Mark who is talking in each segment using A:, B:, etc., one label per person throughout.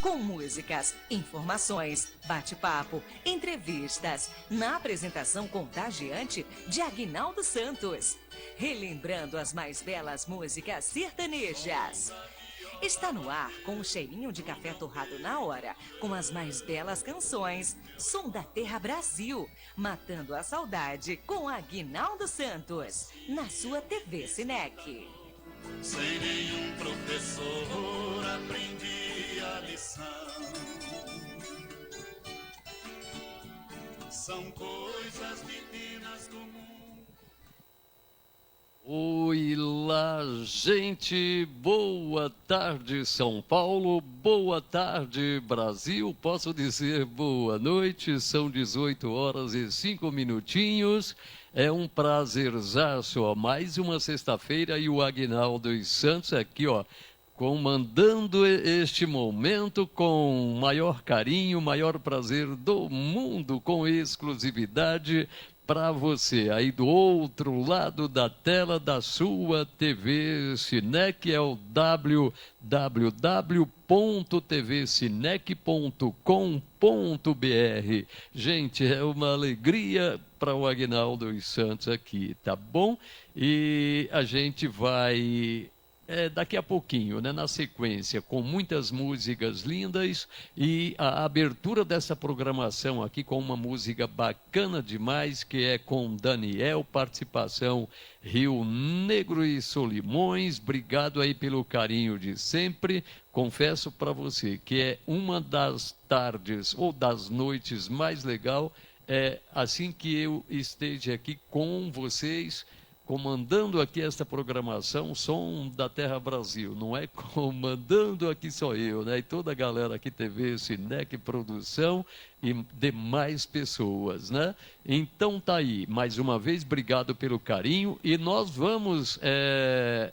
A: com músicas, informações, bate-papo, entrevistas, na apresentação contagiante de Aguinaldo Santos, relembrando as mais belas músicas sertanejas. Está no ar com um cheirinho de café torrado na hora, com as mais belas canções, Som da Terra Brasil, matando a saudade com Aguinaldo Santos, na sua TV Cinec.
B: Sem nenhum professor aprendi a lição. São coisas divinas do mundo.
C: Oi lá, gente, boa tarde São Paulo, boa tarde Brasil, posso dizer boa noite, são 18 horas e 5 minutinhos, é um prazerzaço, ó, mais uma sexta-feira e o Aguinaldo Santos aqui, ó, comandando este momento com maior carinho, maior prazer do mundo, com exclusividade para você, aí do outro lado da tela da sua TV Cinec, é o www.tvcinec.com.br. Gente, é uma alegria para o Aguinaldo Santos aqui, tá bom? E a gente vai... daqui a pouquinho, né, na sequência, com muitas músicas lindas e a abertura dessa programação aqui com uma música bacana demais, que é com Daniel, participação Rio Negro e Solimões. Obrigado aí pelo carinho de sempre. Confesso para você que é uma das tardes ou das noites mais legal, assim que eu esteja aqui com vocês, comandando aqui esta programação, Som da Terra Brasil, não é comandando aqui só eu, né? E toda a galera aqui, TV, Cinec, produção e demais pessoas, né? Então tá aí, mais uma vez, obrigado pelo carinho e nós vamos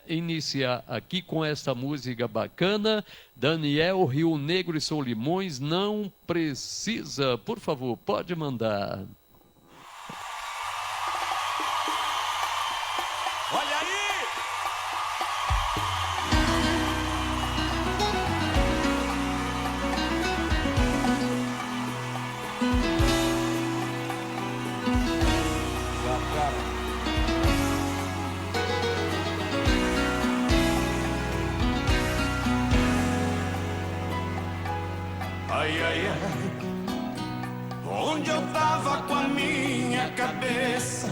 C: iniciar aqui com esta música bacana, Daniel, Rio Negro e Solimões, Não Precisa, por favor, pode mandar.
B: Olha aí! Ai, ai, ai, onde eu tava com a minha cabeça?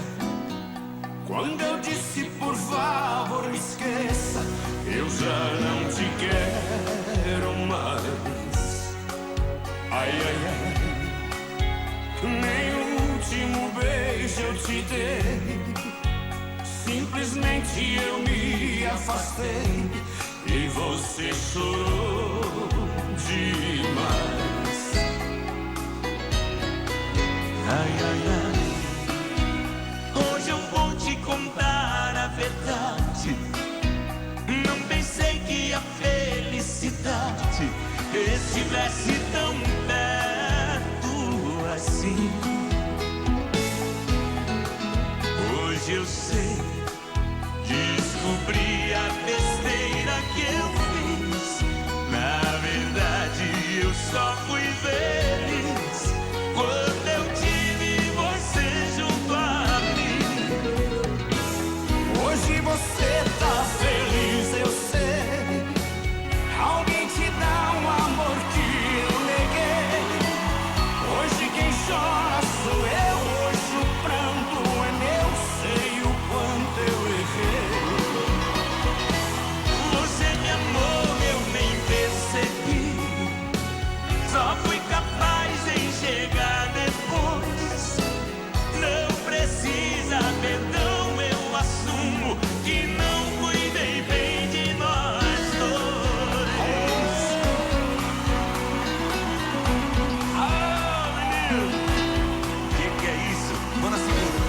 B: Quando eu disse por favor me esqueça, eu já não te quero mais. Ai, ai, ai, nem o último beijo eu te dei. Simplesmente eu me afastei e você chorou demais. Ai, ai, ai, contar a verdade, não pensei que a felicidade estivesse tão perto assim. Hoje eu sei, descobri a besteira que eu fiz. Na verdade eu só fui feliz quando eu tive você junto a mim. Hoje você tá feliz, eu sei. Alguém te dá um amor que eu neguei. Hoje quem chora sou eu, hoje o pranto é meu. Sei o quanto eu errei. Você me amou, eu nem percebi. Só fui capaz de enxergar depois. Não precisa perdão, eu assumo que não cuidei bem de nós dois. Ah, menino, que é isso? Vou na segunda.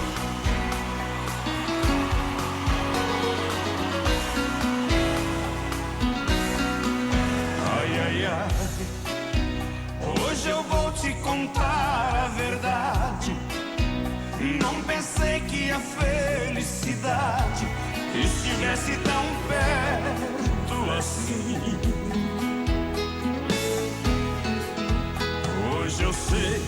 B: Ai, ai, ai, hoje eu vou te contar a verdade. Não pensei que a felicidade estivesse tão perto assim. sei.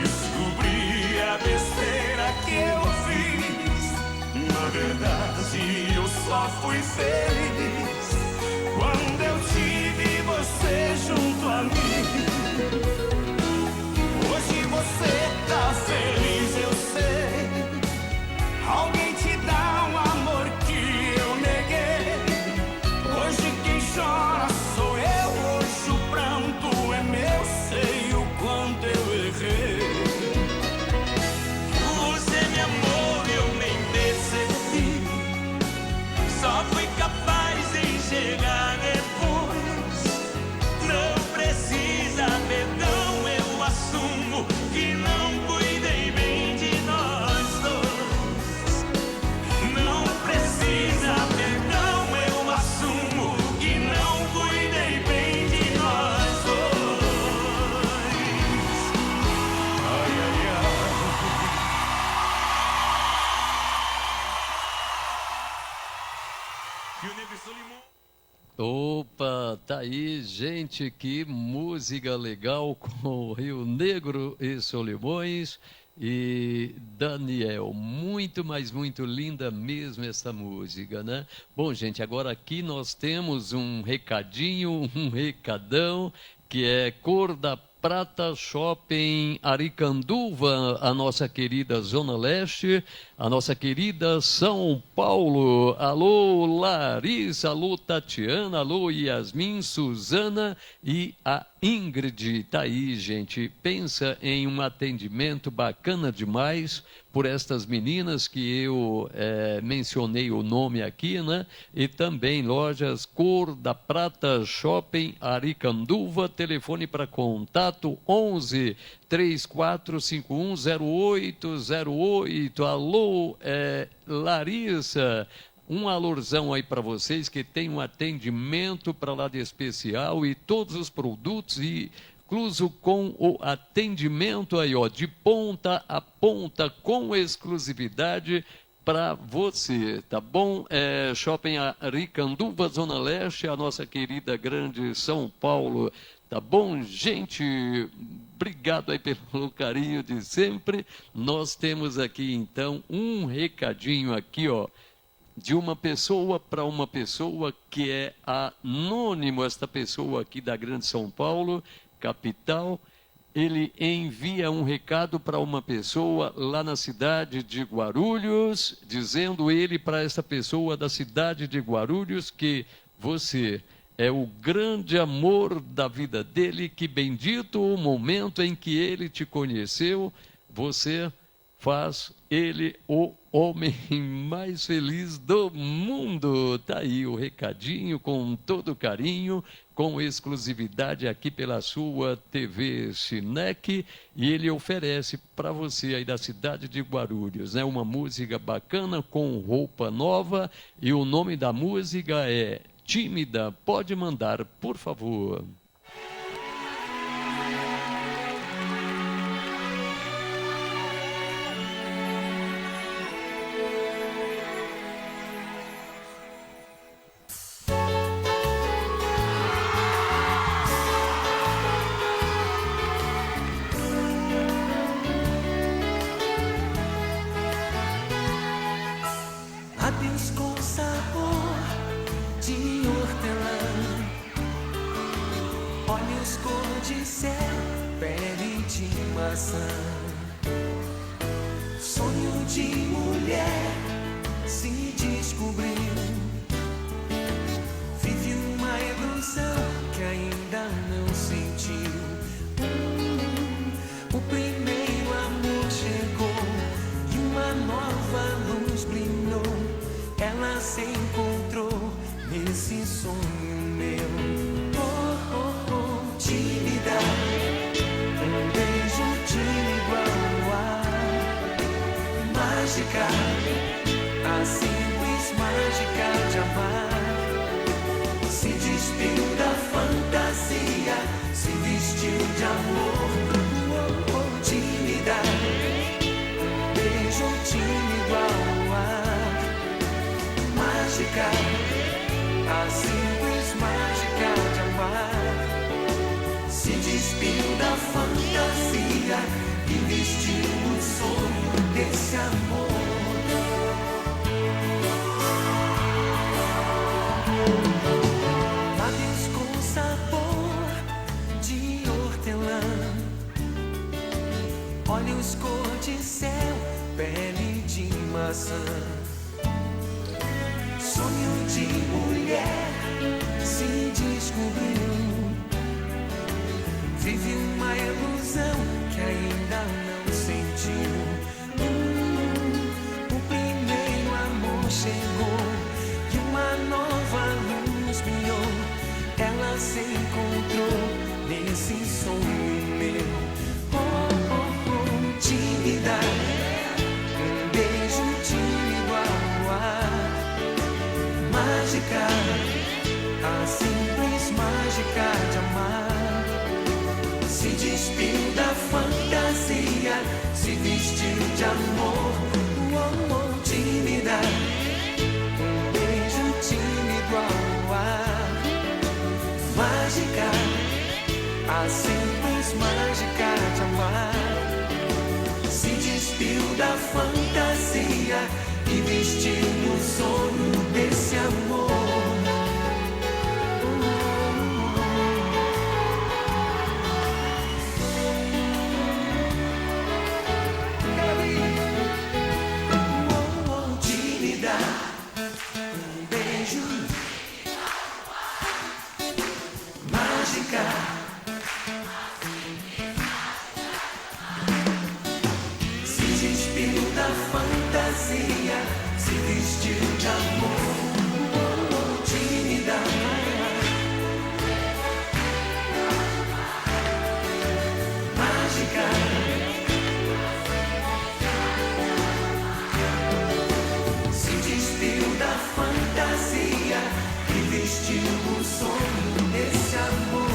B: Descobri a besteira que eu fiz. Na verdade eu só fui feliz quando eu tive você junto a mim. Hoje você tá feliz, eu sei. Alguém te dá um amor que eu neguei. Hoje quem chora sou eu, hoje o pranto é meu. Sei o quanto eu errei. Você me amou, eu nem percebi. Só fui capaz de enxergar depois. Não precisa perdão, eu assumo que não cuidei bem de nós dois. Não precisa perdão, eu assumo que não cuidei bem de nós dois. Ai, ai, ai. E o Negro Solimão.
C: Opa, tá aí, gente, que música legal com Rio Negro e Solimões e Daniel. Muito, mas muito linda mesmo essa música, né? Bom, gente, agora aqui nós temos um recadinho, um recadão, que é Cor da Prata Shopping Aricanduva, a nossa querida Zona Leste, a nossa querida São Paulo. Alô, Larissa, alô, Tatiana, alô, Yasmin, Suzana e a Ingrid. Tá aí, gente. Pensa em um atendimento bacana demais por estas meninas que eu mencionei o nome aqui, né? E também lojas Cor da Prata Shopping Aricanduva, telefone para contato 11 34510808. Alô, Larissa, um alurzão aí para vocês que tem um atendimento para lá de especial e todos os produtos e incluso com o atendimento aí, ó, de ponta a ponta, com exclusividade para você, tá bom? Shopping Aricanduva, Zona Leste, a nossa querida grande São Paulo, tá bom? Gente, obrigado aí pelo carinho de sempre. Nós temos aqui, então, um recadinho aqui, ó, de uma pessoa para uma pessoa que é anônimo, esta pessoa aqui da grande São Paulo, capital. Ele envia um recado para uma pessoa lá na cidade de Guarulhos, dizendo ele para essa pessoa da cidade de Guarulhos que você é o grande amor da vida dele, que bendito o momento em que ele te conheceu, você faz ele o homem mais feliz do mundo. Tá aí o recadinho com todo carinho, com exclusividade aqui pela sua TV Chinec, e ele oferece para você aí da cidade de Guarulhos, né, uma música bacana com roupa nova, e o nome da música é Tímida. Pode mandar, por favor.
D: Lábios com sabor de hortelã, olhos cor de céu, pele de maçã. Sonho de mulher se descobriu, vive uma ilusão que ainda não sentiu. O primeiro amor chegou e uma nova luz brilhou. Ela se encontrou nesse sonho meu. Oh, oh, oh, tímida, um beijo tímido ao ar. Mágica, a simples mágica de amar. Se despiu da fantasia, se vestiu de amor. Oh, oh, tímida, um beijo tímido ao ar. Mágica, a simples mágica de amar. se despiu da fantasia e vestiu o sonho desse amor. Lábios com sabor de hortelã, olhos cor de céu, pele de maçã. Sonho de mulher se descobriu, vive uma ilusão que ainda não sentiu. O primeiro amor chegou e uma nova luz brilhou. Ela se encontrou nesse sonho meu. Tímida, um beijo tímido ao ar. Mágica, a simples mágica de amar. Se despiu da fantasia, se vestiu de amor. Tímida, um beijo tímido ao ar. Mágica, a simples mágica de amar. Se despiu da fantasia e vestiu o sonho desse amor. Tímida, um beijo, mágica. Se despiu da fantasia, se vestiu de amor. Tímida, mágica. Se despiu da fantasia e vestiu o sonho desse amor.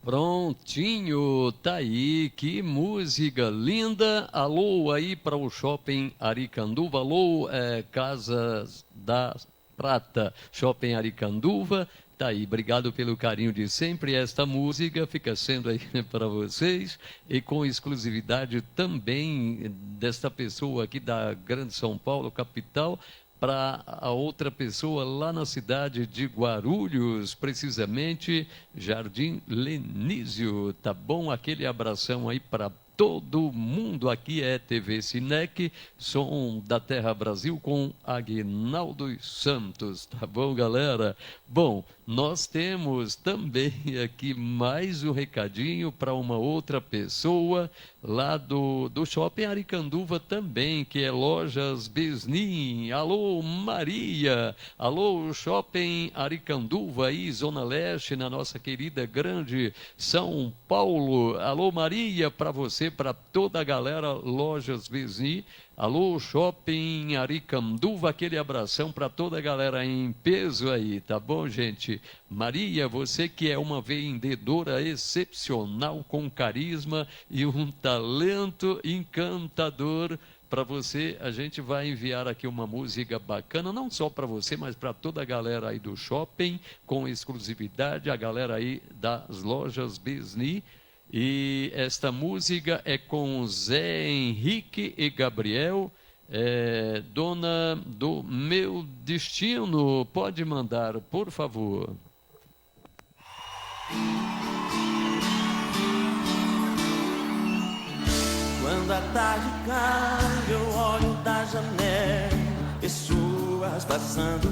C: Prontinho, tá aí, que música linda. Alô aí para o Shopping Aricanduva, alô, Casas da Prata, Shopping Aricanduva. Tá aí, obrigado pelo carinho de sempre. Esta música fica sendo aí para vocês e com exclusividade também desta pessoa aqui da Grande São Paulo, capital, para a outra pessoa lá na cidade de Guarulhos, precisamente Jardim Lenísio, tá bom? Aquele abração aí para todo mundo. Aqui é TV Cinec, som da Terra Brasil com Aguinaldo Santos, tá bom, galera? Bom, nós temos também aqui mais um recadinho para uma outra pessoa lá do Shopping Aricanduva também, que é Lojas Besnin. Alô, Maria! Alô, Shopping Aricanduva aí, Zona Leste, na nossa querida grande São Paulo. Alô, Maria, para você, para toda a galera, Lojas Besnin. Alô, Shopping Aricanduva, aquele abração para toda a galera em peso aí, tá bom, gente? Maria, você que é uma vendedora excepcional, com carisma e um talento encantador, para você, a gente vai enviar aqui uma música bacana, não só para você, mas para toda a galera aí do shopping, com exclusividade, a galera aí das Lojas Besnin. E esta música é com Zé Henrique e Gabriel, Dona do Meu Destino. Pode mandar, por favor.
B: Quando a tarde cai, eu olho da janela, pessoas passando.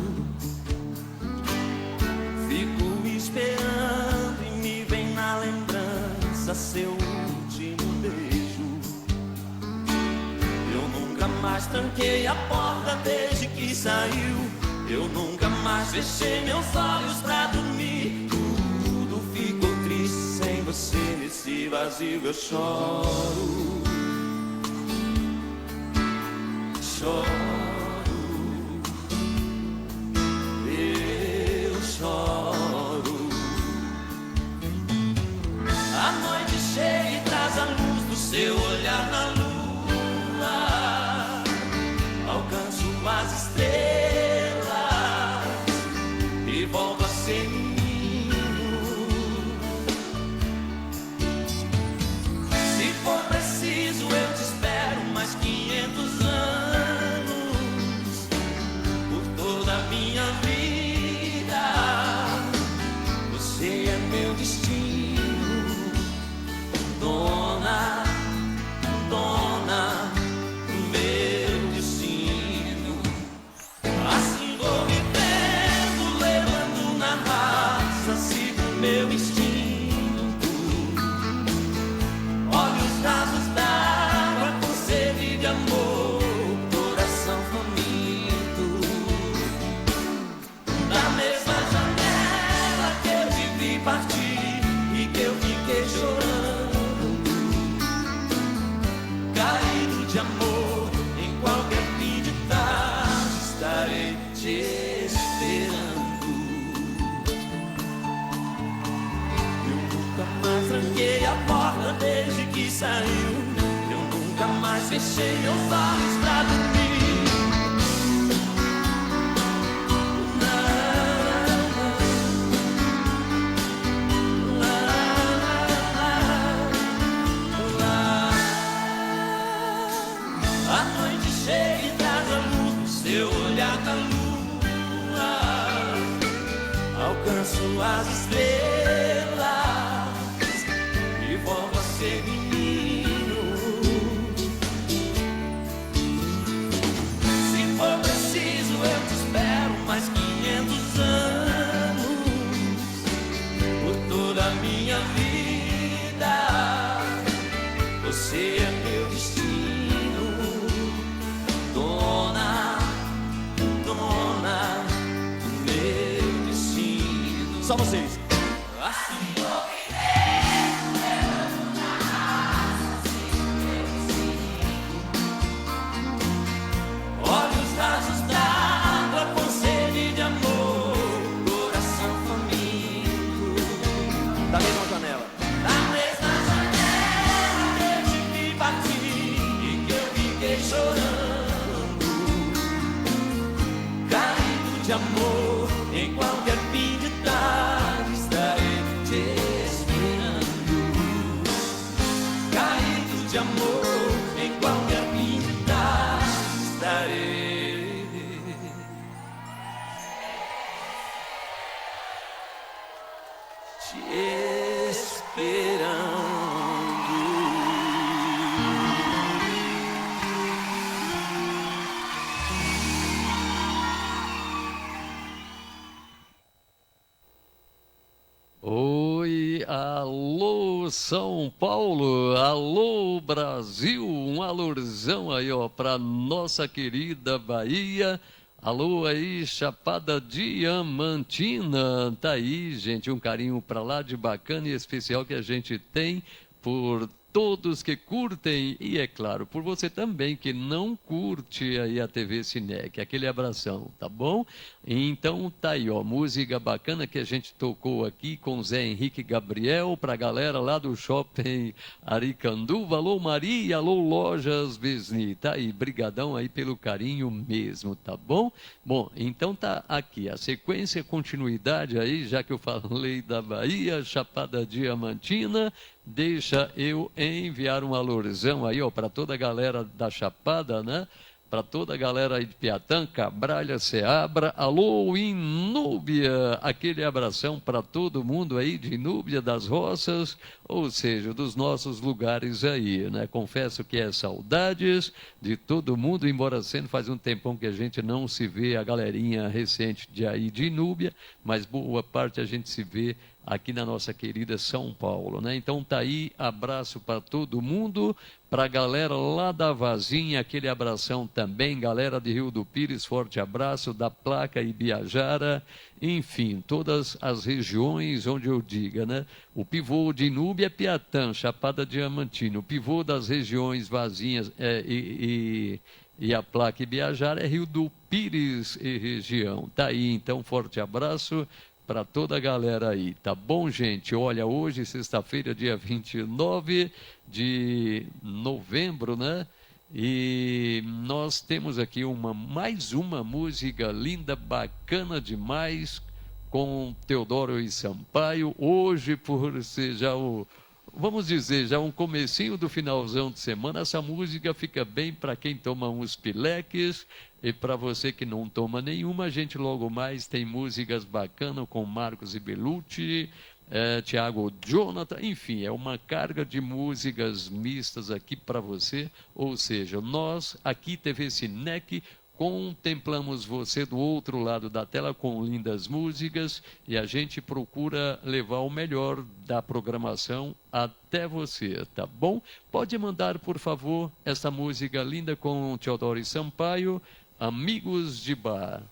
B: Fico esperando e me vem na lembrança seu último beijo. Eu nunca mais tranquei a porta desde que saiu. Eu nunca mais fechei meus olhos pra dormir. Tudo ficou triste sem você, nesse vazio eu choro. Choro, eu choro. A noite chega e traz a luz saiu. Eu nunca mais fechei meus olhos pra dormir. A noite chega e traz a luz, seu olhar da lua, alcanço as estrelas e volto a ser menino. Se for preciso eu te espero mais 500 anos, por toda a minha vida, você é meu destino. Só vocês. Assim olhos rasos d'água com sede de amor, coração faminto. Da mesma janela. Da mesma janela que eu te vi partir e que eu fiquei chorando, caído de amor em qualquer fim de tarde, estarei te esperando. Caído de amor em qualquer fim de tarde, estarei te esperando.
C: Oi, alô São Paulo, alô Brasil, um alurzão aí ó para nossa querida Bahia. Alô aí Chapada Diamantina, tá aí gente, um carinho para lá de bacana e especial que a gente tem por todos que curtem e, é claro, por você também que não curte aí a TV Cinec. Aquele abração, tá bom? Então tá aí, ó, música bacana que a gente tocou aqui com Zé Henrique Gabriel pra galera lá do Shopping Aricanduva. Alô Maria, alô Lojas Besni. Tá aí, brigadão aí pelo carinho mesmo, tá bom? Bom, então tá aqui a sequência, continuidade aí, já que eu falei da Bahia, Chapada Diamantina. Deixa eu enviar um alurzão aí, ó, para toda a galera da Chapada, né? Para toda a galera aí de Piatã, Cabralha, Ceabra, alô Inúbia, aquele abração para todo mundo aí de Inúbia das Roças, ou seja, dos nossos lugares aí, né? Confesso que é saudades de todo mundo, embora sendo faz um tempão que a gente não se vê, a galerinha recente de aí de Inúbia, mas boa parte a gente se vê aqui na nossa querida São Paulo, né? Então tá aí, abraço para todo mundo, para a galera lá da Vazinha, aquele abração também, galera de Rio do Pires, forte abraço, da Placa e Biajara, enfim, todas as regiões onde eu diga, né? O pivô de Inúbia é Piatã, Chapada Diamantina, o pivô das regiões Vazinhas e a Placa e Biajara é Rio do Pires e região. Tá aí, então, forte abraço para toda a galera aí, tá bom, gente? Olha, hoje, sexta-feira, dia 29 de novembro, né? E nós temos aqui mais uma música linda, bacana demais, com Teodoro e Sampaio. Hoje, por ser já vamos dizer, já um comecinho do finalzão de semana, essa música fica bem para quem toma uns pileques e para você que não toma nenhuma. A gente logo mais tem músicas bacanas com Marcos e Belucci, Tiago Jonathan, enfim, é uma carga de músicas mistas aqui para você, ou seja, nós aqui TV Cinec contemplamos você do outro lado da tela com lindas músicas e a gente procura levar o melhor da programação até você, tá bom? Pode mandar, por favor, essa música linda com Teodoro e Sampaio, Amigos de Bar.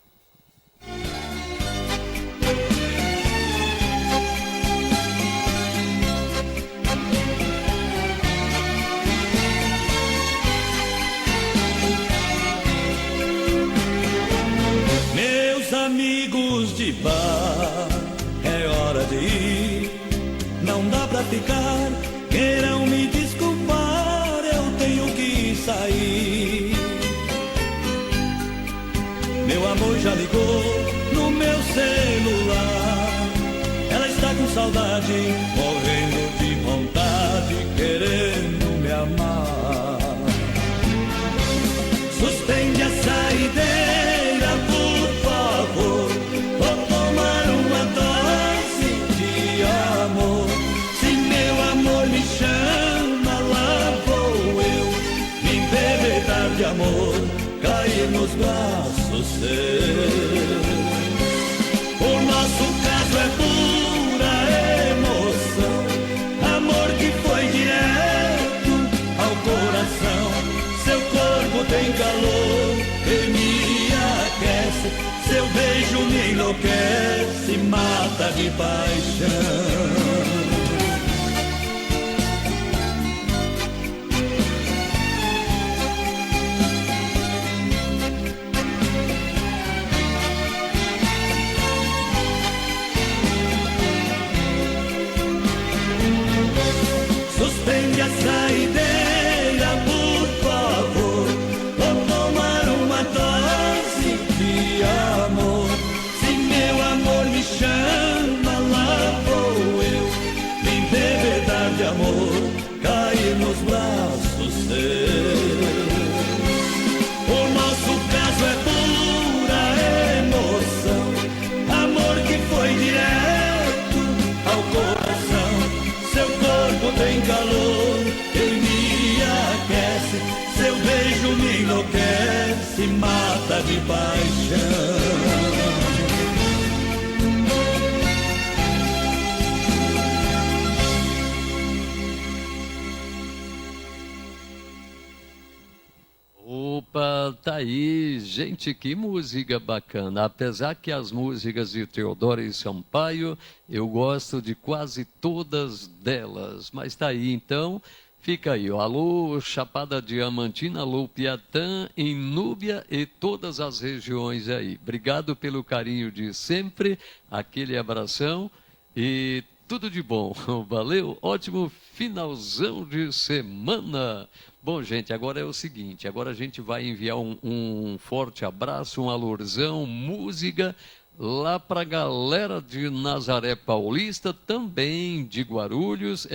B: Amigos de bar, é hora de ir, não dá pra ficar, queiram me desculpar. já ligou no meu celular. Ela está com saudade, morrendo de vontade, querendo me amar. Suspende a saideira, por favor. Vou tomar uma dose de amor. Se meu amor me chama, lá vou eu me embebedar de amor, cair nos braços seus. O nosso caso é pura emoção, amor que foi direto ao coração. Seu corpo tem calor e me aquece, seu beijo me enlouquece, mata de paixão. Suspende a saideira, por favor. Vou tomar uma dose de amor. Se meu amor me chama, lá vou eu me embebedar de amor, cair nos braços seus. O nosso caso é pura emoção, amor que foi direto ao coração. Seu corpo tem calor e me aquece, seu beijo me enlouquece, mata de paixão.
C: Opa, tá aí, gente, que música bacana. Apesar que as músicas de Teodoro e Sampaio, eu gosto de quase todas delas. Mas tá aí, então, fica aí, ó. Alô, Chapada Diamantina, alô, Piatã, em Núbia e todas as regiões aí. Obrigado pelo carinho de sempre, aquele abração e tudo de bom. Valeu, ótimo finalzão de semana. Bom, gente, agora é o seguinte, agora a gente vai enviar um forte abraço, um alurzão, música lá para a galera de Nazaré Paulista, também de Guarulhos,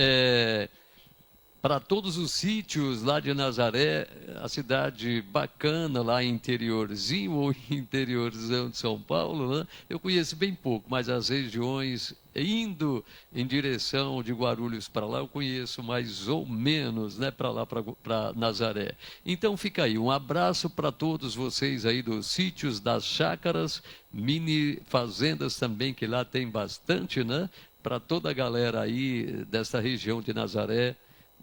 C: para todos os sítios lá de Nazaré, a cidade bacana lá interiorzinho ou interiorzão de São Paulo, né? Eu conheço bem pouco, mas as regiões indo em direção de Guarulhos para lá, eu conheço mais ou menos, né, para lá, para Nazaré. Então fica aí, um abraço para todos vocês aí dos sítios, das chácaras, mini fazendas também, que lá tem bastante, né? Para toda a galera aí dessa região de Nazaré,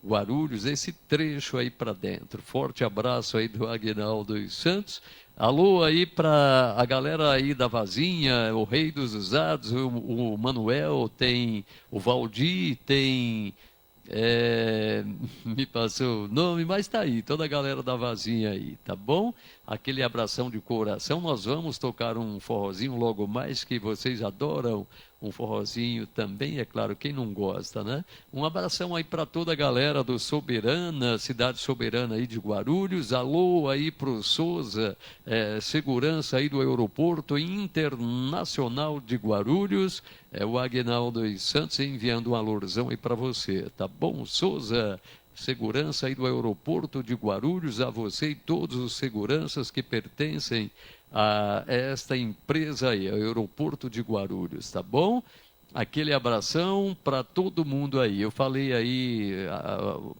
C: Guarulhos, esse trecho aí para dentro. Forte abraço aí do Aguinaldo dos Santos. Alô aí para a galera aí da Vazinha, o Rei dos Usados, o Manuel, tem o Valdir, tem... me passou o nome, mas tá aí, toda a galera da Vazinha aí, tá bom? Aquele abração de coração. Nós vamos tocar um forrozinho logo mais, que vocês adoram um forrozinho também, é claro, quem não gosta, né? Um abração aí para toda a galera do Soberana, cidade soberana aí de Guarulhos. Alô aí pro Souza, segurança aí do aeroporto internacional de Guarulhos. É o Aguinaldo dos Santos enviando um alurzão aí para você, tá bom, Souza? Segurança aí do aeroporto de Guarulhos, a você e todos os seguranças que pertencem a esta empresa aí, o aeroporto de Guarulhos, tá bom? Aquele abração para todo mundo aí. Eu falei aí,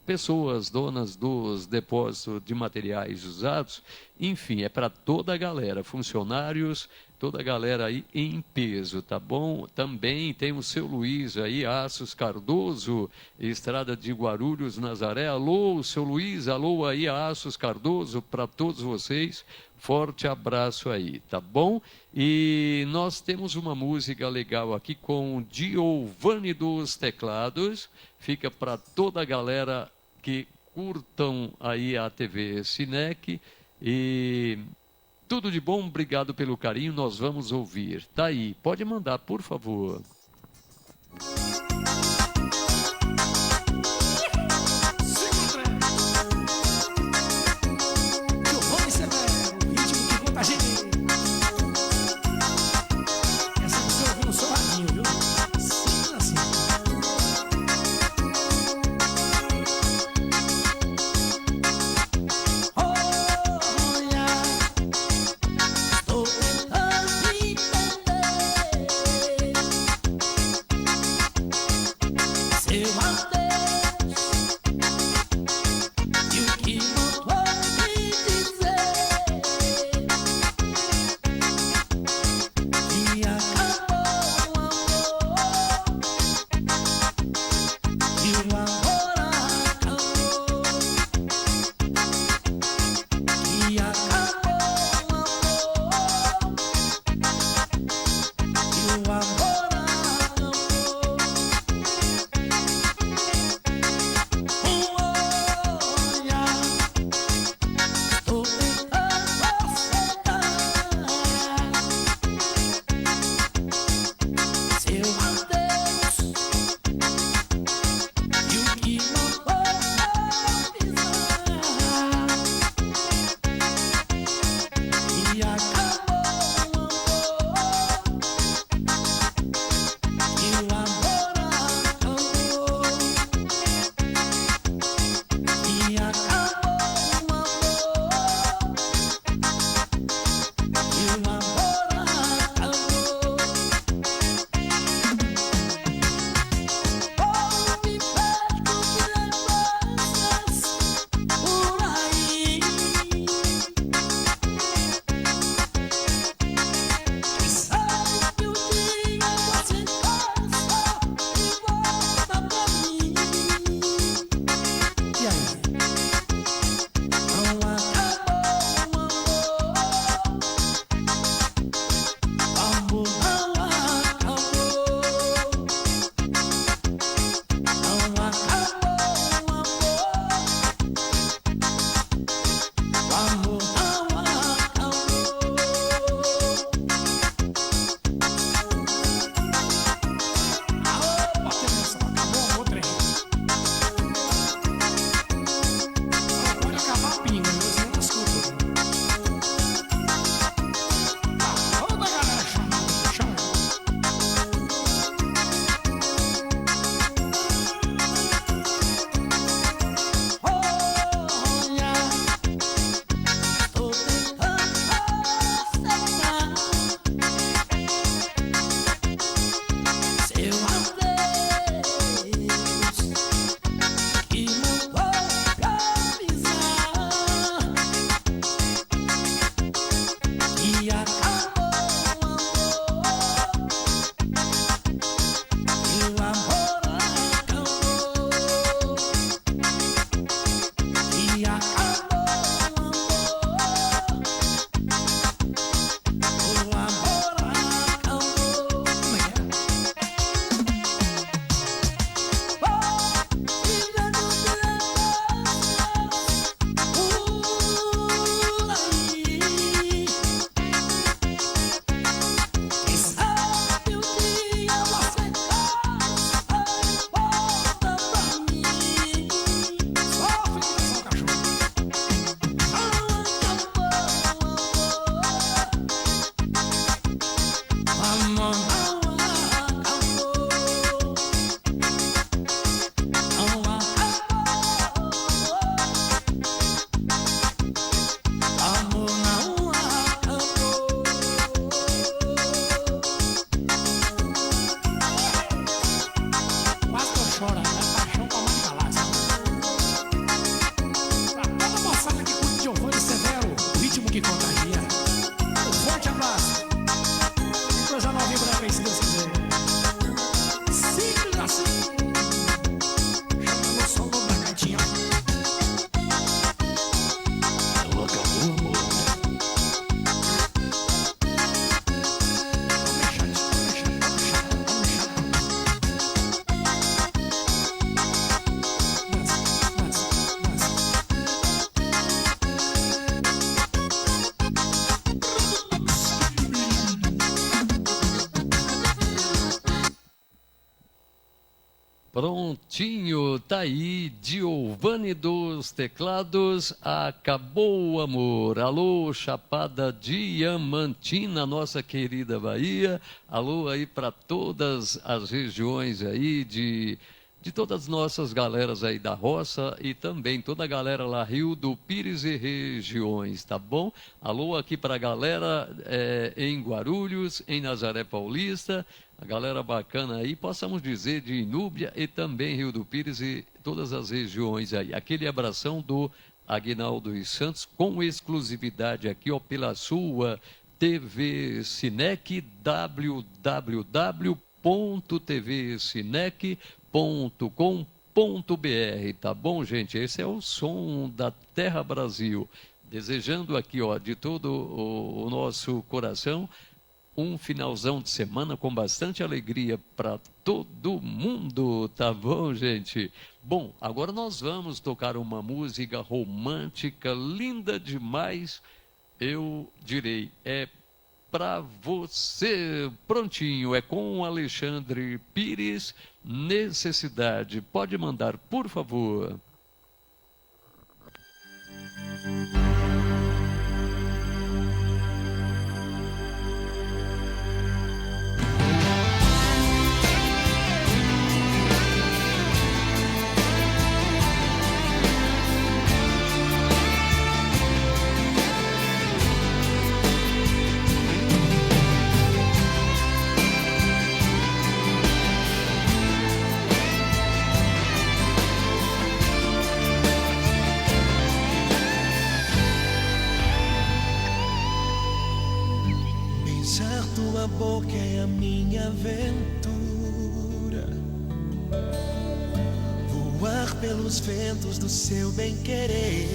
C: pessoas donas dos depósitos de materiais usados, enfim, é para toda a galera, funcionários, toda a galera aí em peso, tá bom? Também tem o seu Luiz aí, Aços Cardoso, Estrada de Guarulhos, Nazaré. Alô, seu Luiz, alô aí, Aços Cardoso, para todos vocês. Forte abraço aí, tá bom? E nós temos uma música legal aqui com Giovanni dos Teclados. Fica para toda a galera que curtam aí a TV Cinec. E tudo de bom, obrigado pelo carinho, nós vamos ouvir. Tá aí, pode mandar, por favor. Prontinho, tá aí, Giovanni dos teclados, Acabou o Amor. Alô, Chapada Diamantina, nossa querida Bahia. Alô aí para todas as regiões aí de todas as nossas galeras aí da roça e também toda a galera lá, Rio do Pires e regiões, tá bom? Alô aqui para a galera em Guarulhos, em Nazaré Paulista, a galera bacana aí, possamos dizer de Inúbia e também Rio do Pires e todas as regiões aí. Aquele abração do Aguinaldo dos Santos, com exclusividade aqui, ó, pela sua TV Cinec, www.tvcinec.com.br, tá bom, gente? Esse é o som da Terra Brasil. Desejando aqui, ó, de todo o nosso coração, um finalzão de semana com bastante alegria para todo mundo, tá bom, gente? Bom, agora nós vamos tocar uma música romântica, linda demais, eu direi, é pra você. Prontinho, é com o Alexandre Pires, Necessidade. Pode mandar, por favor.
D: Beijar tua boca é a minha aventura. Voar pelos ventos do seu bem-querer.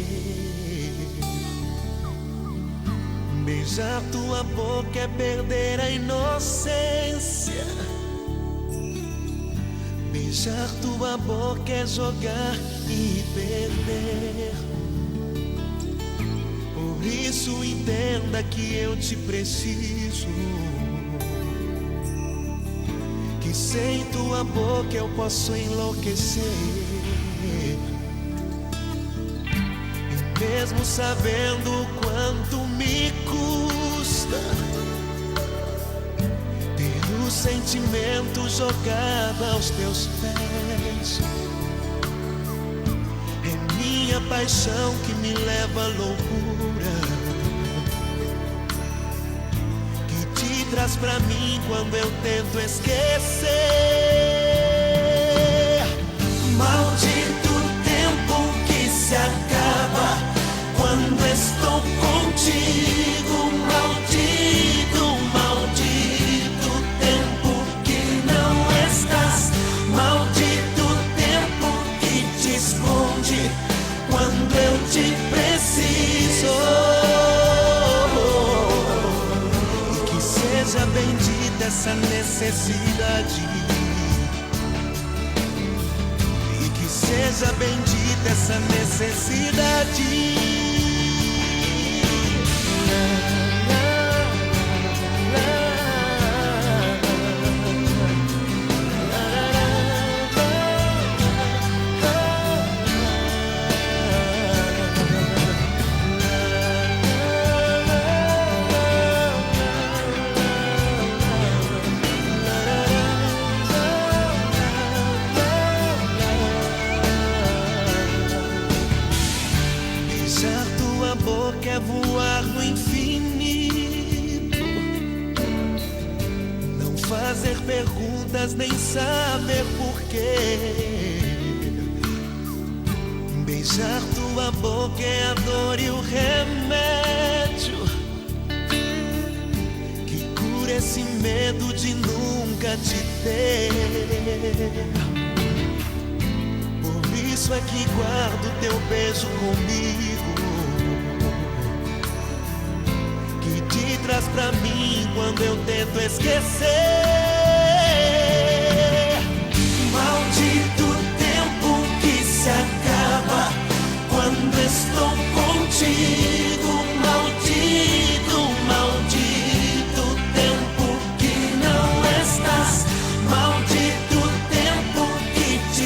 D: Beijar tua boca é perder a inocência. Beijar tua boca é jogar e perder. Por isso entenda que eu te preciso, que sem tua boca eu posso enlouquecer. E mesmo sabendo o quanto me custa ter o sentimento jogado aos teus pés, é minha paixão que me leva à loucura, que te traz pra mim quando eu tento esquecer. Maldito tempo que se acaba quando estou contigo. Maldito, maldito tempo que não estás. Maldito tempo que te esconde quando eu te preciso. E que seja bendita essa necessidade, e que seja bendita essa necessidade. Beijar tua boca é voar no infinito, não fazer perguntas nem saber porquê. Beijar tua boca é a dor e o remédio que cura esse medo de nunca te ter. Por isso é que guardo teu beijo comigo, que te traz pra mim quando eu tento esquecer. Maldito tempo que se acaba quando estou contigo. Maldito, maldito tempo que não estás. Maldito tempo que te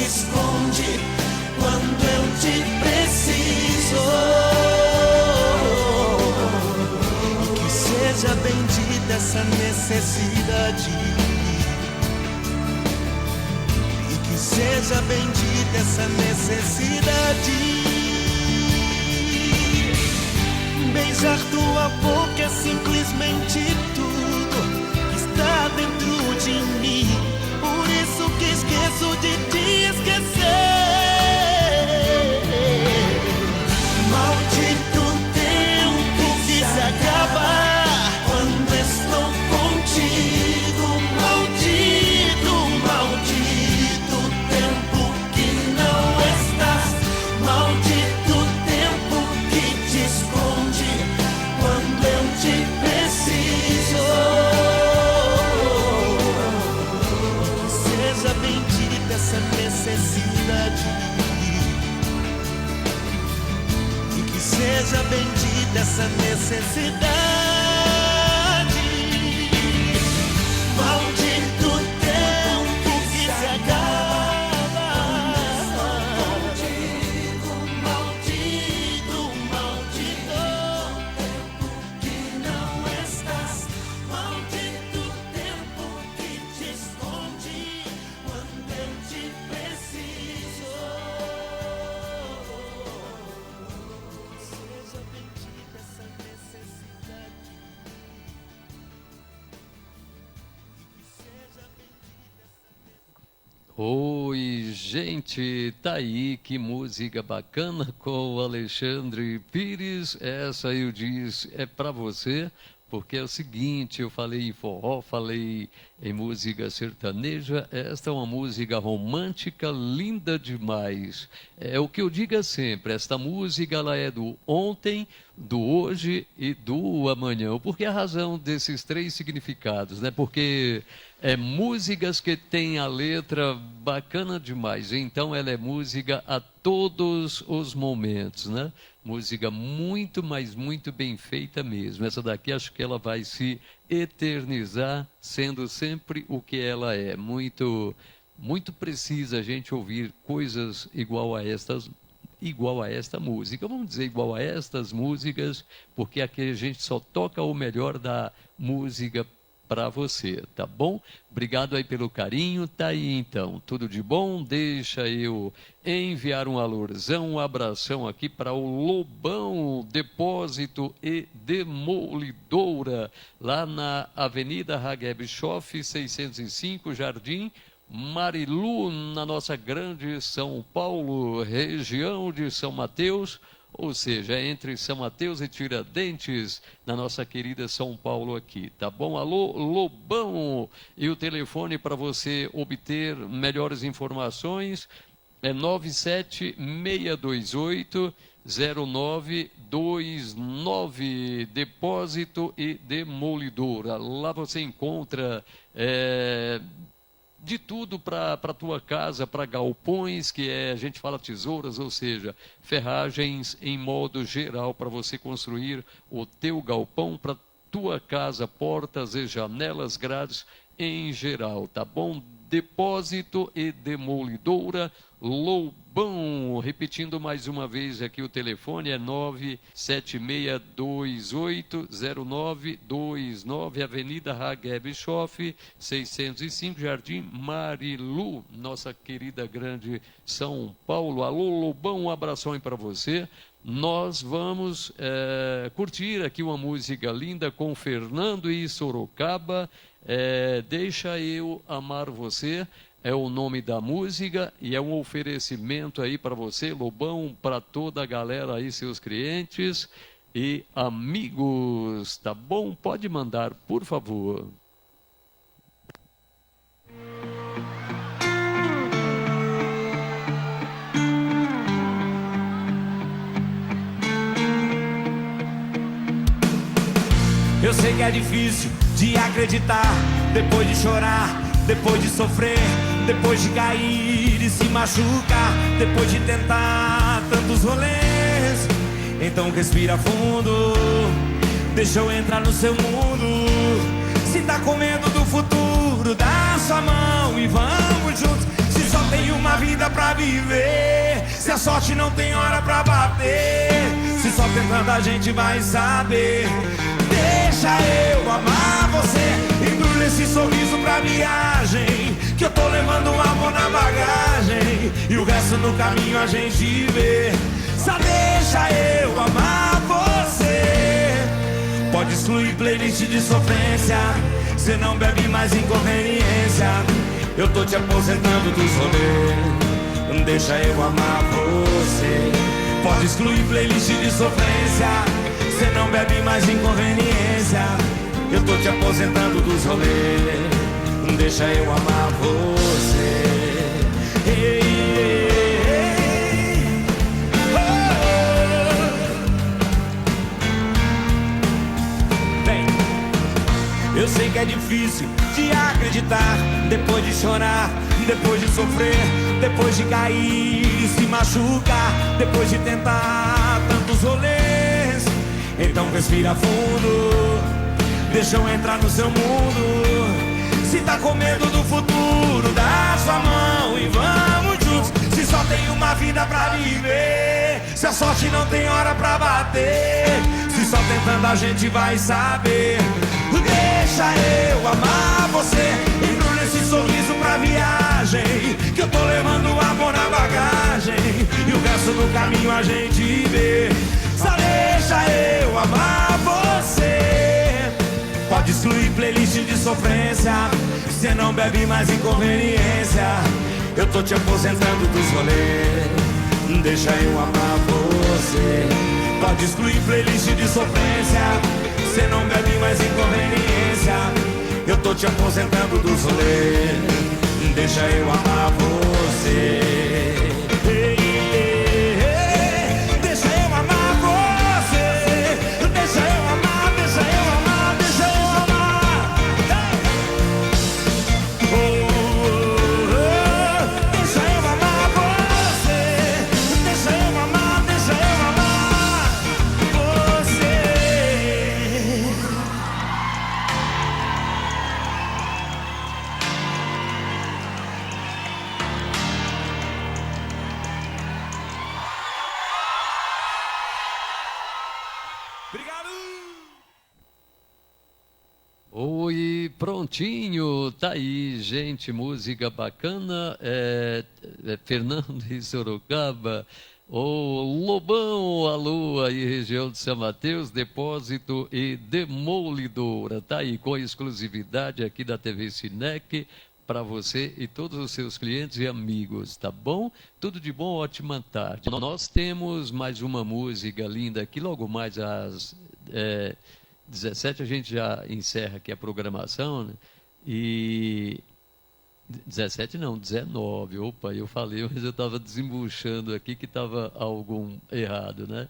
D: necessidade. E que seja bendita essa necessidade. Beijar tua boca é simplesmente tudo que está dentro de mim. Por isso que esqueço de te esquecer. Maldito tempo que se acaba quando estou contigo. Maldito, maldito tempo que não estás. Maldito tempo que te esconde quando eu te preciso. Que seja bendita essa necessidade. E que seja bendita essa necessidade. Maldito tempo que se acaba. Maldito, maldito, maldito tempo que não estás. Maldito tempo que te esconde quando eu te preciso. Seja bendita essa necessidade.
C: Oi, gente, tá aí, que música bacana com o Alexandre Pires. Essa eu disse é para você, porque é o seguinte, eu falei em forró, falei em música sertaneja, esta é uma música romântica, linda demais. É o que eu digo sempre, esta música ela é do ontem, do hoje e do amanhã. Por que a razão desses três significados, né? Porque músicas que têm a letra bacana demais, então ela é música a todos os momentos, né? Música muito, mas muito bem feita mesmo. Essa daqui acho que ela vai se eternizar sendo sempre o que ela é. Muito, muito precisa a gente ouvir coisas igual a esta música. Vamos dizer igual a estas músicas, porque aqui a gente só toca o melhor da música para você, tá bom? Obrigado aí pelo carinho, tá aí então, tudo de bom? Deixa eu enviar um alurzão, um abração aqui para o Lobão Depósito e Demolidora, lá na Avenida Hageb Schoff, 605, Jardim Marilu, na nossa grande São Paulo, região de São Mateus, ou seja, entre São Mateus e Tiradentes, na nossa querida São Paulo aqui, tá bom? Alô, Lobão! E o telefone para você obter melhores informações é 976280929, Depósito e Demolidora. Lá você encontra de tudo para a tua casa, para galpões, que a gente fala tesouras, ou seja, ferragens em modo geral para você construir o teu galpão, para tua casa, portas e janelas, grades em geral, tá bom? Depósito e Demolidora Lobão. Repetindo mais uma vez aqui, o telefone é 976280929, Avenida Hageb Schoff, 605, Jardim Marilu, nossa querida grande São Paulo. Alô, Lobão, um abração aí para você. Nós vamos curtir aqui uma música linda com Fernando e Sorocaba. Deixa eu amar você é o nome da música e é um oferecimento aí para você, Lobão, para toda a galera aí, seus clientes e amigos, tá bom? Pode mandar, por favor.
B: Eu sei que é difícil de acreditar, depois de chorar, depois de sofrer, depois de cair e se machucar, depois de tentar tantos rolês. Então respira fundo, deixa eu entrar no seu mundo. Se tá com medo do futuro, dá sua mão e vamos juntos. Se só tem uma vida pra viver, se a sorte não tem hora pra bater, se só tentando a gente vai saber. deixa eu amar você. Embrulha esse sorriso pra viagem, que eu tô levando um amor na bagagem, e o resto no caminho a gente vê. Só deixa eu amar você. Pode excluir playlist de sofrência, cê não bebe mais inconveniência. Eu tô te aposentando dos rolês, deixa eu amar você. Pode excluir playlist de sofrência, cê não bebe mais inconveniência. Eu tô te aposentando dos rolês, deixa eu amar você. Ei, ei, oh. Bem, eu sei que é difícil de acreditar, depois de chorar, depois de sofrer, depois de cair e se machucar, depois de tentar tantos rolês. Então respira fundo, deixa eu entrar no seu mundo. Se tá com medo do futuro, dá sua mão e vamos juntos. Se só tem uma vida pra viver, se a sorte não tem hora pra bater, se só tentando a gente vai saber. Deixa eu amar você. Embrulha esse sorriso pra viagem, que eu tô levando amor na bagagem, e o resto do caminho a gente vê. Só deixa eu amar você. Pode excluir playlist de sofrência, cê não bebe mais inconveniência. Eu tô te aposentando dos rolês, deixa eu amar você. Pode excluir playlist de sofrência, cê não bebe mais inconveniência. Eu tô te aposentando dos rolês, deixa eu amar você.
C: Oi, prontinho, tá aí, gente, música bacana, Fernando em Sorocaba, o Lobão, alô, aí, região de São Mateus, Depósito e Demolidora, tá aí, com exclusividade aqui da TV Cinec, para você e todos os seus clientes e amigos, tá bom? Tudo de bom, ótima tarde. Nós temos mais uma música linda aqui, logo mais às 17 a gente já encerra aqui a programação, né? E 17 não, 19, opa, eu falei, mas eu estava desembuchando aqui que estava algum errado, né?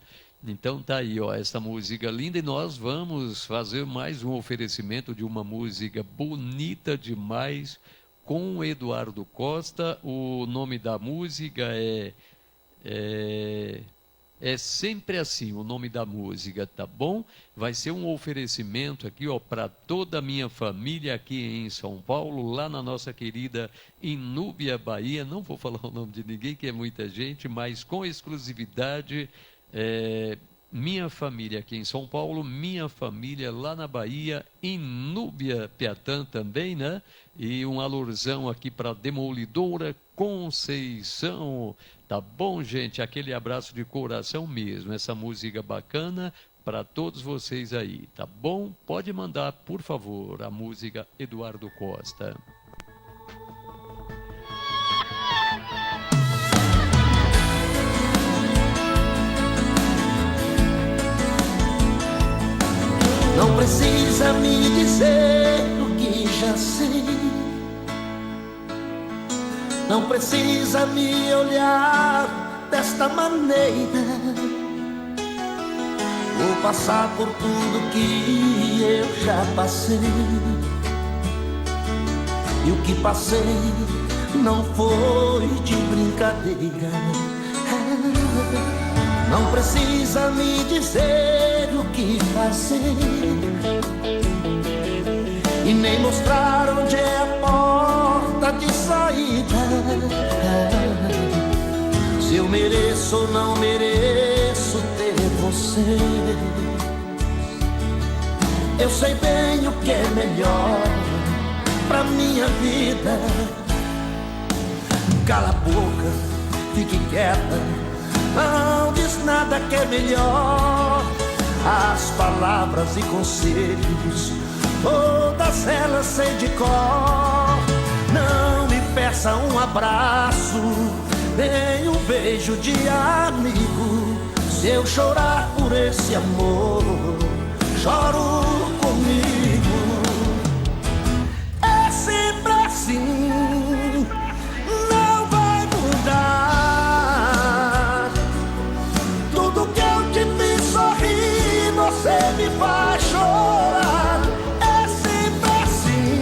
C: Então tá aí, ó, essa música linda, e nós vamos fazer mais um oferecimento de uma música bonita demais com o Eduardo Costa. O nome da música é Sempre Assim, o nome da música, tá bom? Vai ser um oferecimento aqui, ó, para toda a minha família aqui em São Paulo, lá na nossa querida Inúbia, Bahia. Não vou falar o nome de ninguém, que é muita gente, mas com exclusividade, minha família aqui em São Paulo, minha família lá na Bahia, Inúbia, Piatã também, né? E um alursão aqui para Demolidora Conceição. Tá bom, gente? Aquele abraço de coração mesmo. Essa música bacana para todos vocês aí, tá bom? Pode mandar, por favor, a música Eduardo Costa.
D: Não precisa me dizer o que já sei, não precisa me olhar desta maneira. Vou passar por tudo que eu já passei, e o que passei não foi de brincadeira. Não precisa me dizer o que fazer, e nem mostrar onde é a porta de saída. Se eu mereço ou não mereço ter você, Eu sei bem o que é melhor pra minha vida. Cala a boca, fique quieta, não diz nada que é melhor. As palavras e conselhos, todas elas sei de cor. Não me peça um abraço, nem um beijo de amigo. Se eu chorar por esse amor, choro comigo. É sempre assim, não vai mudar. Tudo que eu te fiz sorrir, você me faz chorar. É sempre assim,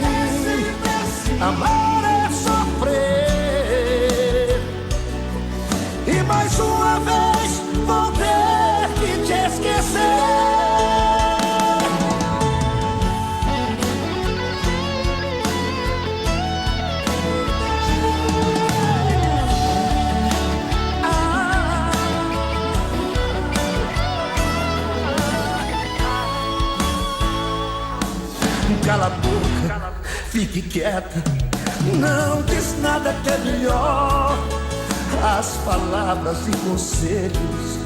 D: amar é sofrer. E mais uma vez vou ter que te esquecer. Cala a boca, fique quieta, não diz nada que é melhor. As palavras e conselhos,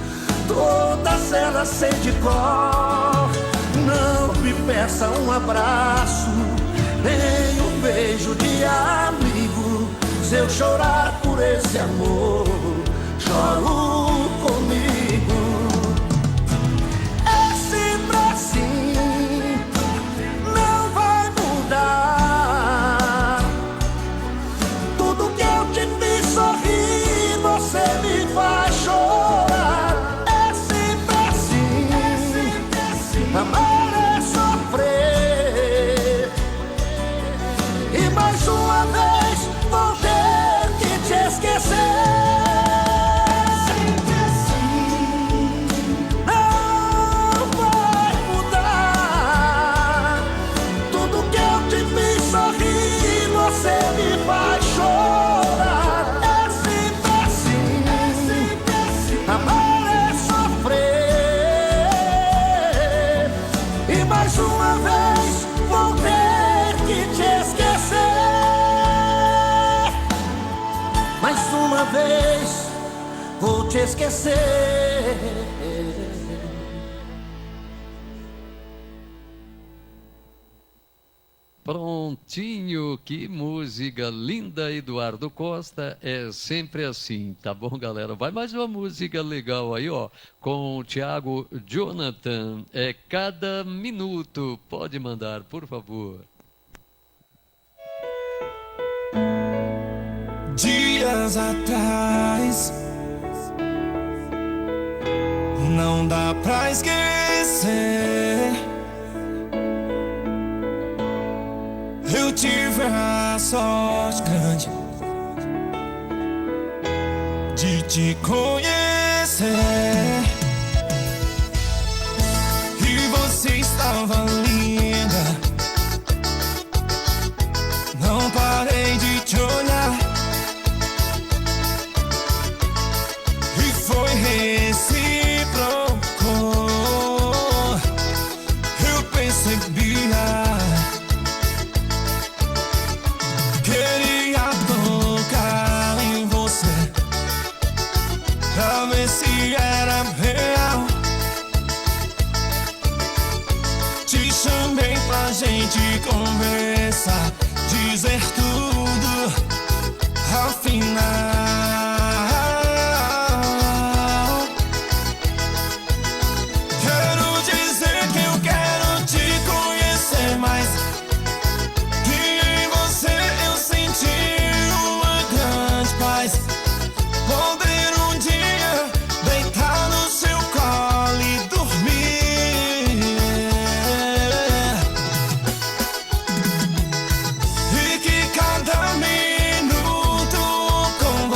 D: todas elas sei de cor. Não me peça um abraço, nem um beijo de amigo. Se eu chorar por esse amor, choro comigo. É sempre assim, não vai mudar. Tudo que eu te fiz sorrir, você me faz chorar. É sempre assim, amar é sofrer. E mais uma vez vou ter que te esquecer. Sempre assim, não vai mudar. Tudo que eu te fiz sorrir, você me faz chorar. É sempre assim, amar é sofrer. E mais uma vez vou ter que te esquecer. Mais uma vez vou te esquecer.
C: Prontinho, que música linda, Eduardo Costa, é sempre assim, tá bom, galera? Vai mais uma música legal aí, ó, com o Thiago Jonathan, é Cada Minuto, pode mandar, por favor.
B: Dias atrás, não dá pra esquecer. Eu tive a sorte grande de te conhecer. E você estava linda, não parei de te olhar. E foi recíproco, eu percebia. Queria tocar em você pra ver se era real. Te chamei pra gente conversar, dizer tudo afinal. Quero dizer que eu quero te conhecer mais. Que em você eu senti uma grande paz. Poder um dia deitar no seu colo e dormir. E que cada minuto com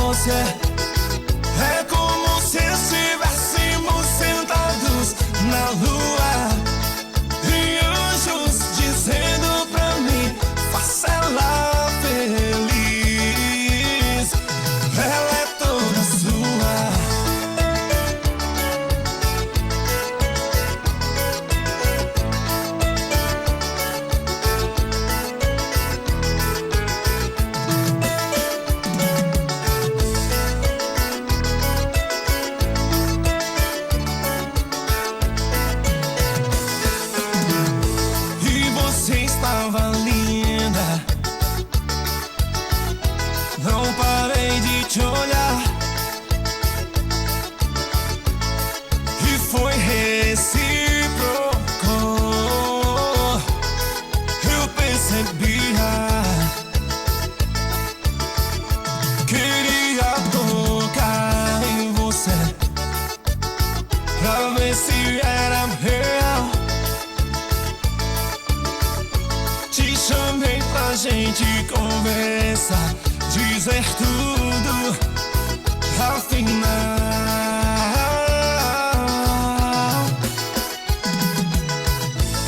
B: pra ver se era real. Te chamei pra gente conversar, dizer tudo ao final.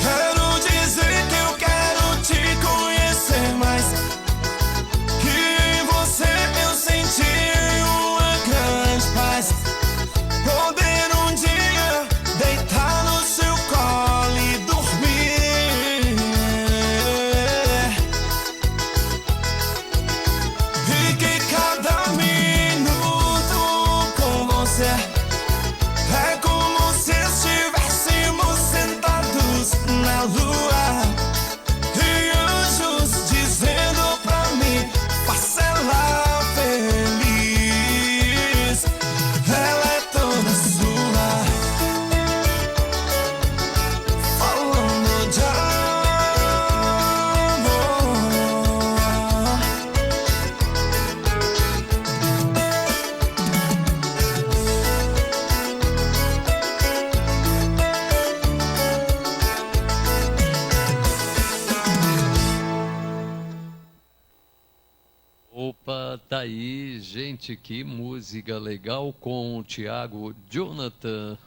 B: Quero dizer que eu quero te conhecer mais, que em você eu senti uma grande paz. Poder um dia deitar no seu colo e dormir, e que cada minuto com você é como se estivéssemos sentados na lua, e anjos dizendo pra mim: faça ela feliz. Ela é toda sua, falando de amor.
C: Opa, tá aí, gente, que música legal com o Thiago Jonathan,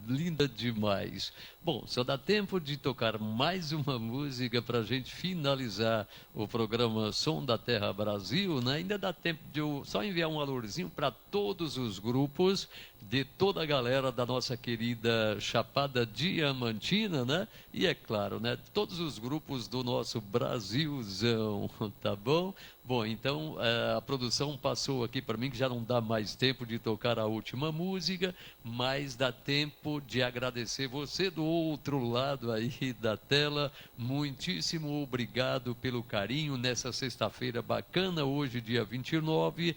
C: linda demais. Bom, só dá tempo de tocar mais uma música para a gente finalizar o programa Som da Terra Brasil, né? Ainda dá tempo de eu só enviar um alôzinho para todos os grupos, de toda a galera da nossa querida Chapada Diamantina, né? E é claro, né? Todos os grupos do nosso Brasilzão, tá bom? Bom, então a produção passou aqui para mim que já não dá mais tempo de tocar a última música, mas dá tempo de agradecer você do outro lado aí da tela. Muitíssimo obrigado pelo carinho nessa sexta-feira bacana, hoje dia 29.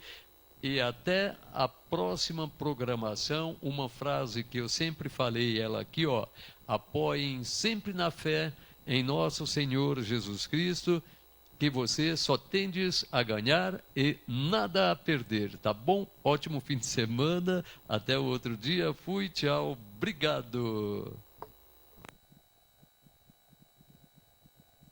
C: E até a próxima programação. Uma frase que eu sempre falei, ela aqui, ó: apoiem sempre na fé em nosso Senhor Jesus Cristo, que você só tendes a ganhar e nada a perder, tá bom? Ótimo fim de semana, até o outro dia, fui, tchau, obrigado.